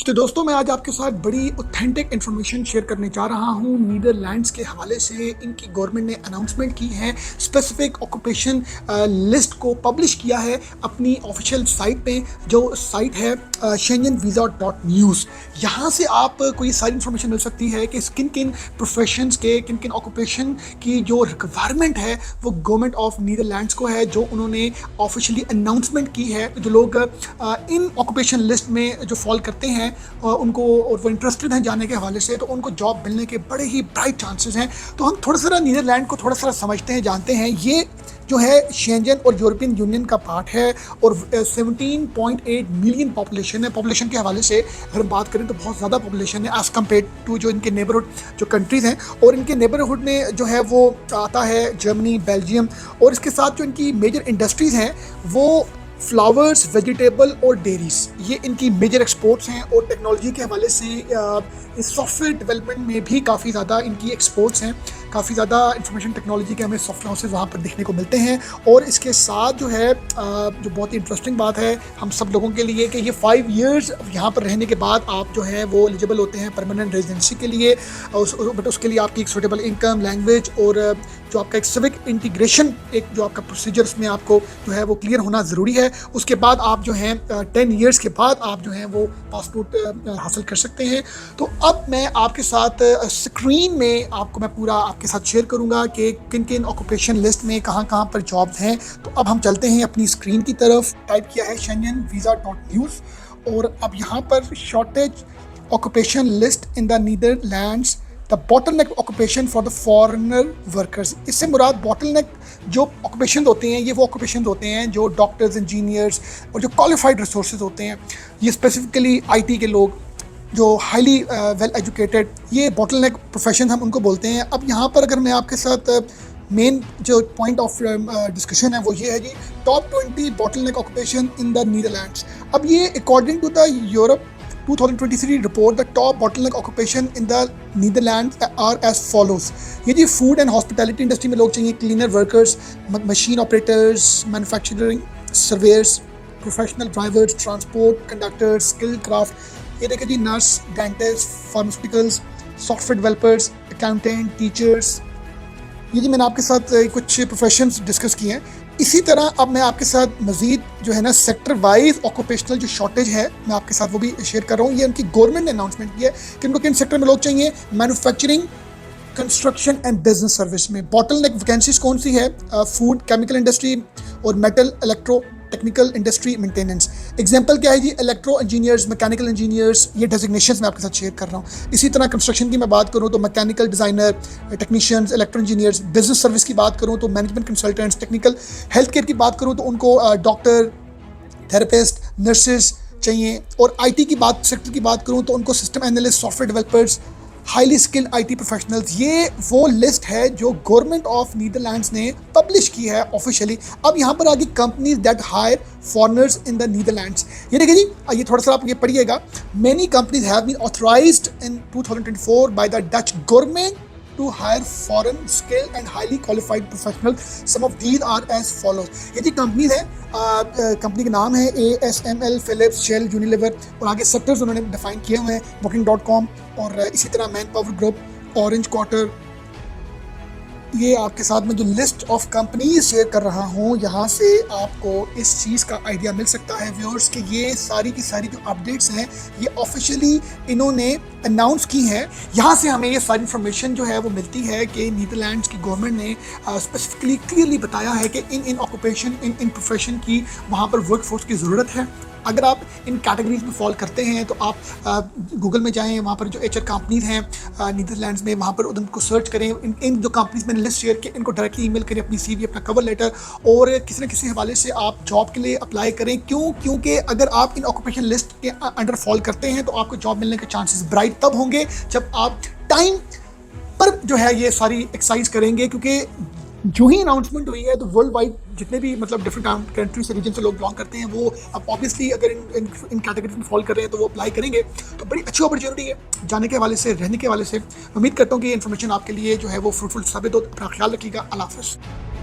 तो दोस्तों मैं आज आपके साथ बड़ी ऑथेंटिक इन्फॉर्मेशन शेयर करने जा रहा हूँ नीदरलैंड्स के हवाले से। इनकी गवर्नमेंट ने अनाउंसमेंट की है, स्पेसिफिक ऑक्यूपेशन लिस्ट को पब्लिश किया है अपनी ऑफिशियल साइट पे, जो साइट है schengenvisa.news। यहाँ से आपको ये सारी इन्फॉर्मेशन मिल सकती है कि किन किन प्रोफेशंस के, किन किन ऑक्यूपेशन की जो रिक्वायरमेंट है वो गवर्नमेंट ऑफ नीदरलैंड्स को है, जो उन्होंने ऑफिशियली अनाउंसमेंट की है। जो लोग इन ऑक्यूपेशन लिस्ट में जो फॉल करते हैं उनको, और वो इंटरेस्टेड हैं जाने के हवाले से, तो उनको जॉब मिलने के बड़े ही ब्राइट चांसेस हैं। तो हम थोड़ा सा नीदरलैंड को थोड़ा सा समझते हैं, जानते हैं। ये जो है शेंजन और यूरोपियन यूनियन का पार्ट है और 17.8 मिलियन पॉपुलेशन है। पॉपुलेशन के हवाले से अगर हम बात करें तो बहुत ज़्यादा पॉपुलेशन है एज़ कम्पेयर टू जो इनके नेबरहुड जो कंट्रीज़ हैं। और इनके नेबरहुड में जो है वो आता है जर्मनी, बेल्जियम, और इसके साथ जो इनकी मेजर इंडस्ट्रीज़ हैं वो फ्लावर्स, वेजिटेबल और डेयरीज, ये इनकी मेजर एक्सपोर्ट्स हैं। और टेक्नोलॉजी के हवाले से इस सॉफ्टवेयर डेवलपमेंट में भी काफ़ी ज़्यादा इनकी एक्सपोर्ट्स हैं। काफ़ी ज़्यादा इंफॉर्मेशन टेक्नोलॉजी के हमें सॉफ्टवेयर हाउसेस वहाँ पर देखने को मिलते हैं। और इसके साथ जो है जो बहुत ही इंटरेस्टिंग बात है हम सब लोगों के लिए कि ये 5 इयर्स यहाँ पर रहने के बाद आप जो है वो एलिजिबल होते हैं परमानेंट रेजिडेंसी के लिए। बट उसके लिए आपकी एक सूटेबल इनकम, लैंग्वेज और जो आपका एक सिविक इंटीग्रेशन, एक जो आपका प्रोसीजर्स में आपको जो है वो क्लियर होना ज़रूरी है। उसके बाद आप जो हैं 10 इयर्स के बाद आप जो हैं वो पासपोर्ट हासिल कर सकते हैं। तो अब मैं आपके साथ स्क्रीन में आपको मैं पूरा आपके साथ शेयर करूंगा कि किन किन ऑक्यूपेशन लिस्ट में कहाँ पर जॉब्स हैं। तो अब हम चलते हैं अपनी स्क्रीन की तरफ। टाइप किया है schengenvisa.news और अब यहाँ पर shortage occupation list in the Netherlands, the bottleneck occupation for the foreigner workers. इससे मुराद बॉटलनेक जो ऑक्यूपेशन होते हैं, ये वो ऑक्यूपेशन होते हैं जो डॉक्टर्स, इंजीनियर्स और जो क्वालिफाइड रिसोर्सेज होते हैं, ये स्पेसिफिकली आईटी के लोग जो हाईली वेल एजुकेटेड, ये बॉटलनेक प्रोफेशन हम उनको बोलते हैं। अब यहाँ पर अगर मैं आपके साथ मेन जो पॉइंट ऑफ डिस्कशन है वो ये है जी, top 20 bottleneck occupation in the Netherlands. अब ये according to the Europe 2023 report, the top bottleneck occupation in the Netherlands are as follows. ये जी फूड एंड हॉस्पिटैलिटी इंडस्ट्री में लोग चाहिए, cleaner workers, machine operators, manufacturing surveyors, professional drivers, transport conductors, skilled craft, ये देखिए जी nurse, dentist, pharmaceuticals, software developers, accountant, teachers. ये जी मैंने आपके साथ कुछ प्रोफेशंस डिस्कस किए हैं। इसी तरह अब मैं आपके साथ मजीद जो है ना सेक्टर वाइज ऑक्यूपेशनल जो शॉर्टेज है मैं आपके साथ वो भी शेयर कर रहा हूँ। ये उनकी गवर्नमेंट ने अनाउंसमेंट किया है कि इनको किन सेक्टर में लोग चाहिए। Manufacturing, construction and business service में बॉटलनेक वैकेंसीज कौन सी है? फूड, केमिकल इंडस्ट्री और metal, electro technical industry, maintenance. Example क्या है जी? इलेक्ट्रो इंजीनियर्स, मैकेनिकल इंजीनियर्स, ये डेजिग्नेशंस मैं आपके साथ शेयर कर रहा हूँ। इसी तरह कंस्ट्रक्शन की मैं बात करूँ तो mechanical designer, technicians, electro engineers. Business service की बात करूँ तो management consultants. Technical health care की बात करूँ तो उनको डॉक्टर, थेरेपिस्ट, नर्सेज चाहिए। और आईटी की बात, सेक्टर की बात करूँ तो उनको system analyst, software developers, highly skilled IT professionals. ये वो लिस्ट है जो गवर्नमेंट ऑफ नीदरलैंड्स ने पब्लिश की है ऑफिशियली। अब यहाँ पर आगे companies that hire foreigners in the Netherlands, ये देखिए जी, ये थोड़ा सा आप ये पढ़िएगा। Many companies have been authorised in 2024 by the Dutch government to hire foreign skilled and highly qualified professionals. Some of these are as follows. ये जी कंपनीज है, कंपनी के नाम है ASML, फिलिप्स, शेल, यूनिलीवर, और आगे sectors उन्होंने define किए हुए हैं, booking.com और इसी तरह man power group, orange quarter. ये आपके साथ में जो लिस्ट ऑफ कंपनीज शेयर कर रहा हूँ, यहाँ से आपको इस चीज़ का आइडिया मिल सकता है व्यूअर्स कि ये सारी की सारी जो अपडेट्स हैं ये ऑफिशियली इन्होंने अनाउंस की हैं। यहाँ से हमें ये सारी इन्फॉर्मेशन जो है वो मिलती है कि नीदरलैंड्स की गवर्नमेंट ने स्पेसिफिकली क्लियरली बताया है कि इन ऑक्यूपेशन, इन प्रोफेशन की वहाँ पर वर्क फोर्स की ज़रूरत है। अगर आप इन कैटेगरीज में फॉल करते हैं तो आप गूगल में जाएं, वहाँ पर जो एचआर कंपनीज हैं नीदरलैंड्स में, वहाँ पर उनको सर्च करें। इन जो कंपनीज मैंने लिस्ट शेयर की, इनको डायरेक्टली ईमेल करें अपनी सीवी, अपना कवर लेटर, और किसी न किसी हवाले से आप जॉब के लिए अप्लाई करें। क्योंकि अगर आप इन ऑक्यूपेशन लिस्ट के अंडर फॉल करते हैं तो आपको जॉब मिलने के चांसेस ब्राइट तब होंगे जब आप टाइम पर जो है ये सारी एक्सरसाइज करेंगे। क्योंकि जो ही अनाउंसमेंट हुई है तो वर्ल्ड वाइड जितने भी मतलब डिफरेंट कंट्री से, रीजन से लोग बिलोंग करते हैं वो अब ऑब्वियसली अगर इन कैटेगरीज में फॉल कर रहे हैं तो वो अप्लाई करेंगे। तो बड़ी अच्छी अपॉर्चुनिटी है जाने के हवाले से, रहने के हवाले से। उम्मीद करता हूँ कि ये इन्फॉर्मेशन आपके लिए जो है वो फ्रूटफुल साबित हो। अपना ख्याल रखिएगा। अल्लाह हाफ़िज़।